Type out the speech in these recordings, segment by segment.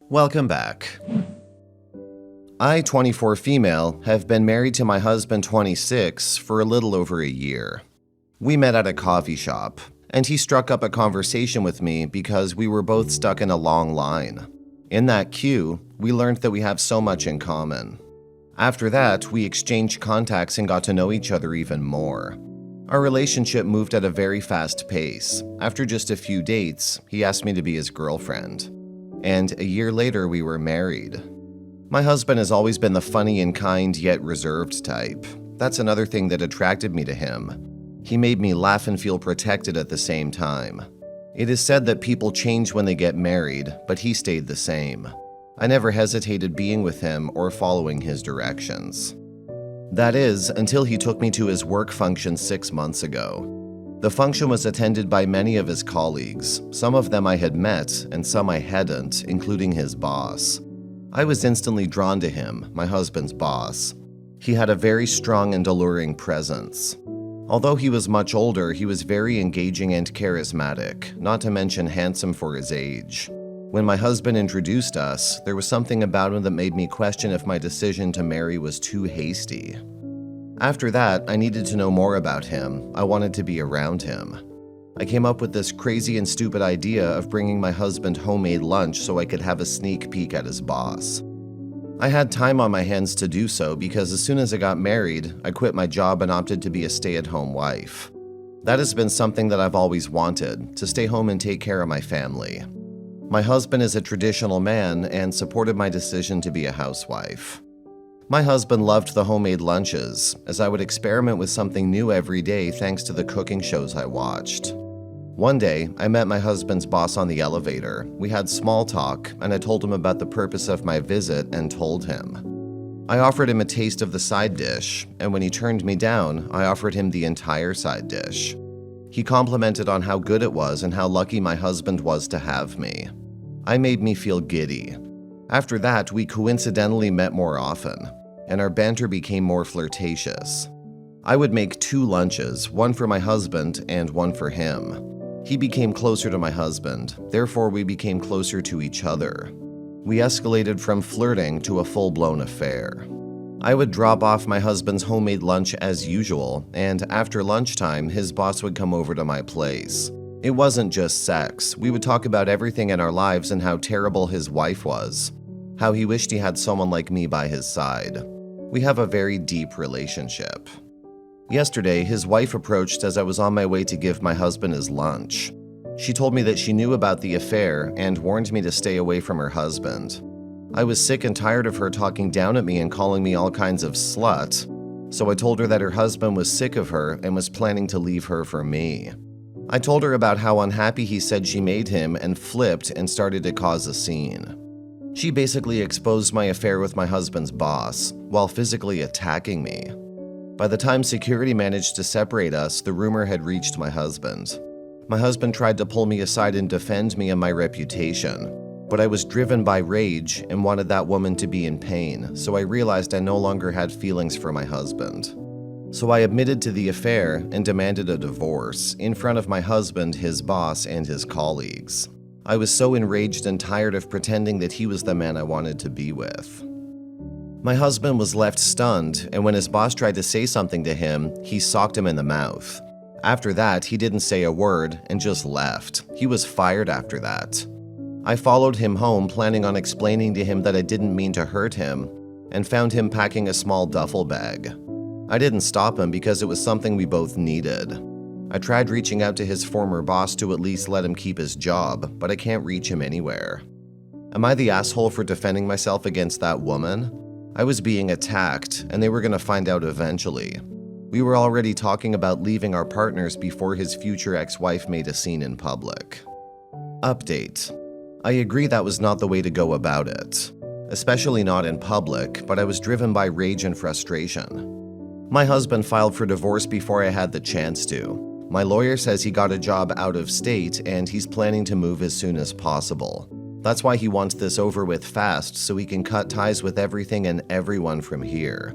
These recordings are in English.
Welcome back. I, 24 female, have been married to my husband, 26, for a little over a year. We met at a coffee shop, and he struck up a conversation with me because we were both stuck in a long line. In that queue, we learned that we have so much in common. After that, we exchanged contacts and got to know each other even more. Our relationship moved at a very fast pace. After just a few dates, he asked me to be his girlfriend. And a year later, we were married. My husband has always been the funny and kind yet reserved type. That's another thing that attracted me to him. He made me laugh and feel protected at the same time. It is said that people change when they get married, but he stayed the same. I never hesitated being with him or following his directions. That is, until he took me to his work function 6 months ago. The function was attended by many of his colleagues. Some of them I had met, and some I hadn't, including his boss. I was instantly drawn to him, my husband's boss. He had a very strong and alluring presence. Although he was much older, he was very engaging and charismatic, not to mention handsome for his age. When my husband introduced us, there was something about him that made me question if my decision to marry was too hasty. After that, I needed to know more about him. I wanted to be around him. I came up with this crazy and stupid idea of bringing my husband homemade lunch so I could have a sneak peek at his boss. I had time on my hands to do so because as soon as I got married, I quit my job and opted to be a stay-at-home wife. That has been something that I've always wanted, to stay home and take care of my family. My husband is a traditional man and supported my decision to be a housewife. My husband loved the homemade lunches, as I would experiment with something new every day thanks to the cooking shows I watched. One day, I met my husband's boss on the elevator. We had small talk, and I told him about the purpose of my visit and told him. I offered him a taste of the side dish, and when he turned me down, I offered him the entire side dish. He complimented on how good it was and how lucky my husband was to have me. I made me feel giddy. After that, we coincidentally met more often, and our banter became more flirtatious. I would make 2 lunches, one for my husband and one for him. He became closer to my husband, therefore we became closer to each other. We escalated from flirting to a full-blown affair. I would drop off my husband's homemade lunch as usual, and after lunchtime, his boss would come over to my place. It wasn't just sex. We would talk about everything in our lives and how terrible his wife was, how he wished he had someone like me by his side. We have a very deep relationship. Yesterday, his wife approached as I was on my way to give my husband his lunch. She told me that she knew about the affair and warned me to stay away from her husband. I was sick and tired of her talking down at me and calling me all kinds of slut, so I told her that her husband was sick of her and was planning to leave her for me. I told her about how unhappy he said she made him and flipped and started to cause a scene. She basically exposed my affair with my husband's boss while physically attacking me. By the time security managed to separate us, the rumor had reached my husband. My husband tried to pull me aside and defend me and my reputation, but I was driven by rage and wanted that woman to be in pain, so I realized I no longer had feelings for my husband. So I admitted to the affair and demanded a divorce in front of my husband, his boss, and his colleagues. I was so enraged and tired of pretending that he was the man I wanted to be with. My husband was left stunned, and when his boss tried to say something to him, he socked him in the mouth. After that, he didn't say a word and just left. He was fired after that. I followed him home, planning on explaining to him that I didn't mean to hurt him, and found him packing a small duffel bag. I didn't stop him because it was something we both needed. I tried reaching out to his former boss to at least let him keep his job, but I can't reach him anywhere. Am I the asshole for defending myself against that woman? I was being attacked, and they were going to find out eventually. We were already talking about leaving our partners before his future ex-wife made a scene in public. Update. I agree that was not the way to go about it, especially not in public, but I was driven by rage and frustration. My husband filed for divorce before I had the chance to. My lawyer says he got a job out of state and he's planning to move as soon as possible. That's why he wants this over with fast so he can cut ties with everything and everyone from here.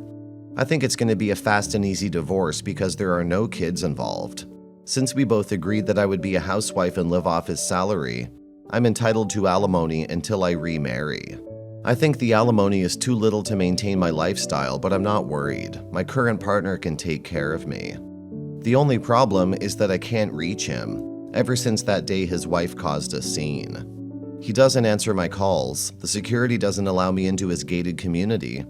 I think it's going to be a fast and easy divorce because there are no kids involved. Since we both agreed that I would be a housewife and live off his salary, I'm entitled to alimony until I remarry. I think the alimony is too little to maintain my lifestyle, but I'm not worried. My current partner can take care of me. The only problem is that I can't reach him, ever since that day his wife caused a scene. He doesn't answer my calls, the security doesn't allow me into his gated community,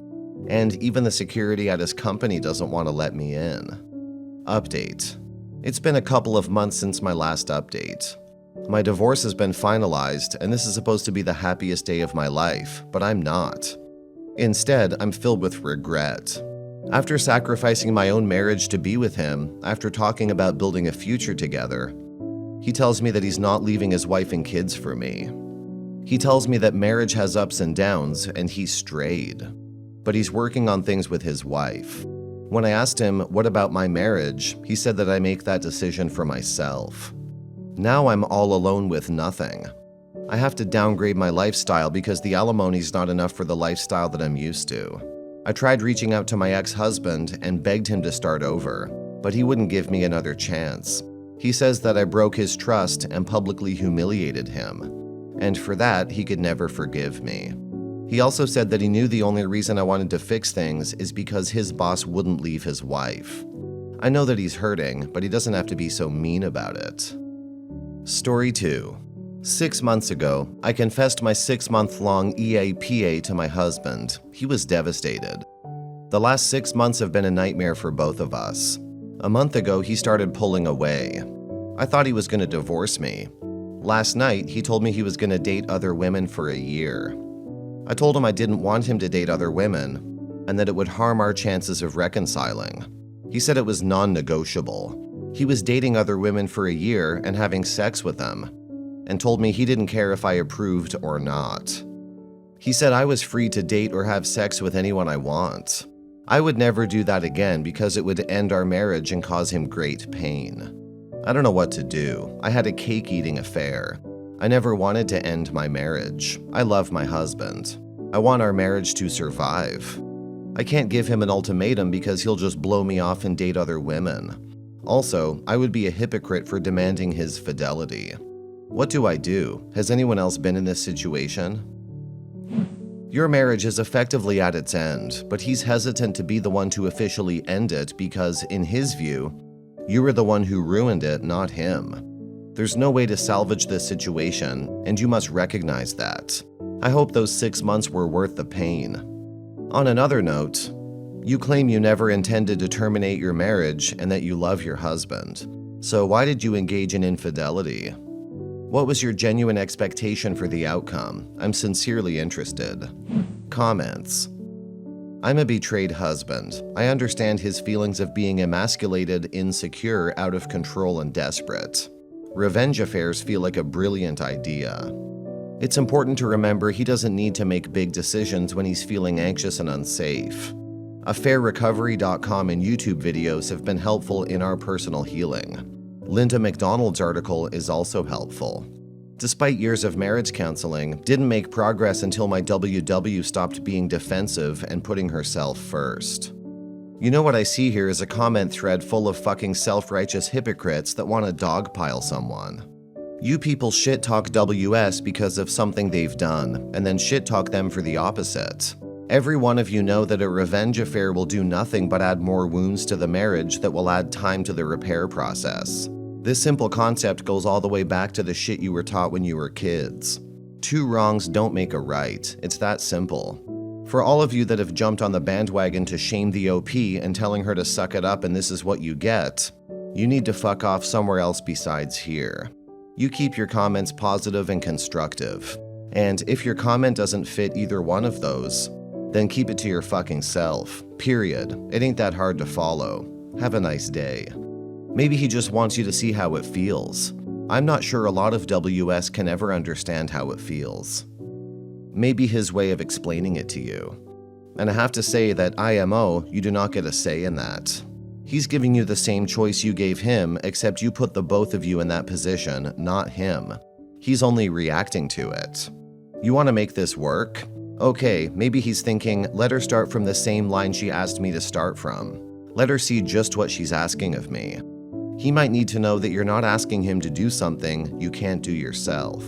and even the security at his company doesn't want to let me in. Update. It's been a couple of months since my last update. My divorce has been finalized, and this is supposed to be the happiest day of my life, but I'm not. Instead, I'm filled with regret. After sacrificing my own marriage to be with him, after talking about building a future together, he tells me that he's not leaving his wife and kids for me. He tells me that marriage has ups and downs, and he's strayed. But he's working on things with his wife. When I asked him, what about my marriage, he said that I make that decision for myself. Now I'm all alone with nothing. I have to downgrade my lifestyle because the alimony's not enough for the lifestyle that I'm used to. I tried reaching out to my ex-husband and begged him to start over, but he wouldn't give me another chance. He says that I broke his trust and publicly humiliated him, and for that, he could never forgive me. He also said that he knew the only reason I wanted to fix things is because his boss wouldn't leave his wife. I know that he's hurting, but he doesn't have to be so mean about it. Story 2. 6 months ago, I confessed my 6-month-long EAPA to my husband. He was devastated. The last 6 months have been a nightmare for both of us. A month ago, he started pulling away. I thought he was going to divorce me. Last night, he told me he was going to date other women for a year. I told him I didn't want him to date other women, and that it would harm our chances of reconciling. He said it was non-negotiable. He was dating other women for a year and having sex with them, and told me he didn't care if I approved or not. He said I was free to date or have sex with anyone I want. I would never do that again because it would end our marriage and cause him great pain. I don't know what to do. I had a cake-eating affair. I never wanted to end my marriage. I love my husband. I want our marriage to survive. I can't give him an ultimatum because he'll just blow me off and date other women. Also, I would be a hypocrite for demanding his fidelity. What do I do? Has anyone else been in this situation? Your marriage is effectively at its end, but he's hesitant to be the one to officially end it because, in his view, you were the one who ruined it, not him. There's no way to salvage this situation, and you must recognize that. I hope those 6 months were worth the pain. On another note, you claim you never intended to terminate your marriage and that you love your husband. So why did you engage in infidelity? What was your genuine expectation for the outcome? I'm sincerely interested. Comments. I'm a betrayed husband. I understand his feelings of being emasculated, insecure, out of control, and desperate. Revenge affairs feel like a brilliant idea. It's important to remember he doesn't need to make big decisions when he's feeling anxious and unsafe. AffairRecovery.com and YouTube videos have been helpful in our personal healing. Linda McDonald's article is also helpful. Despite years of marriage counseling, didn't make progress until my WW stopped being defensive and putting herself first. You know what I see here is a comment thread full of fucking self-righteous hypocrites that want to dogpile someone. You people shit-talk WS because of something they've done, and then shit-talk them for the opposite. Every one of you know that a revenge affair will do nothing but add more wounds to the marriage that will add time to the repair process. This simple concept goes all the way back to the shit you were taught when you were kids. 2 wrongs don't make a right. It's that simple. For all of you that have jumped on the bandwagon to shame the OP and telling her to suck it up and this is what you get, you need to fuck off somewhere else besides here. You keep your comments positive and constructive. And if your comment doesn't fit either one of those, then keep it to your fucking self. Period. It ain't that hard to follow. Have a nice day. Maybe he just wants you to see how it feels. I'm not sure a lot of WS can ever understand how it feels. Maybe his way of explaining it to you. And I have to say that IMO, you do not get a say in that. He's giving you the same choice you gave him, except you put the both of you in that position, not him. He's only reacting to it. You want to make this work? Okay, maybe he's thinking, let her start from the same line she asked me to start from. Let her see just what she's asking of me. He might need to know that you're not asking him to do something you can't do yourself.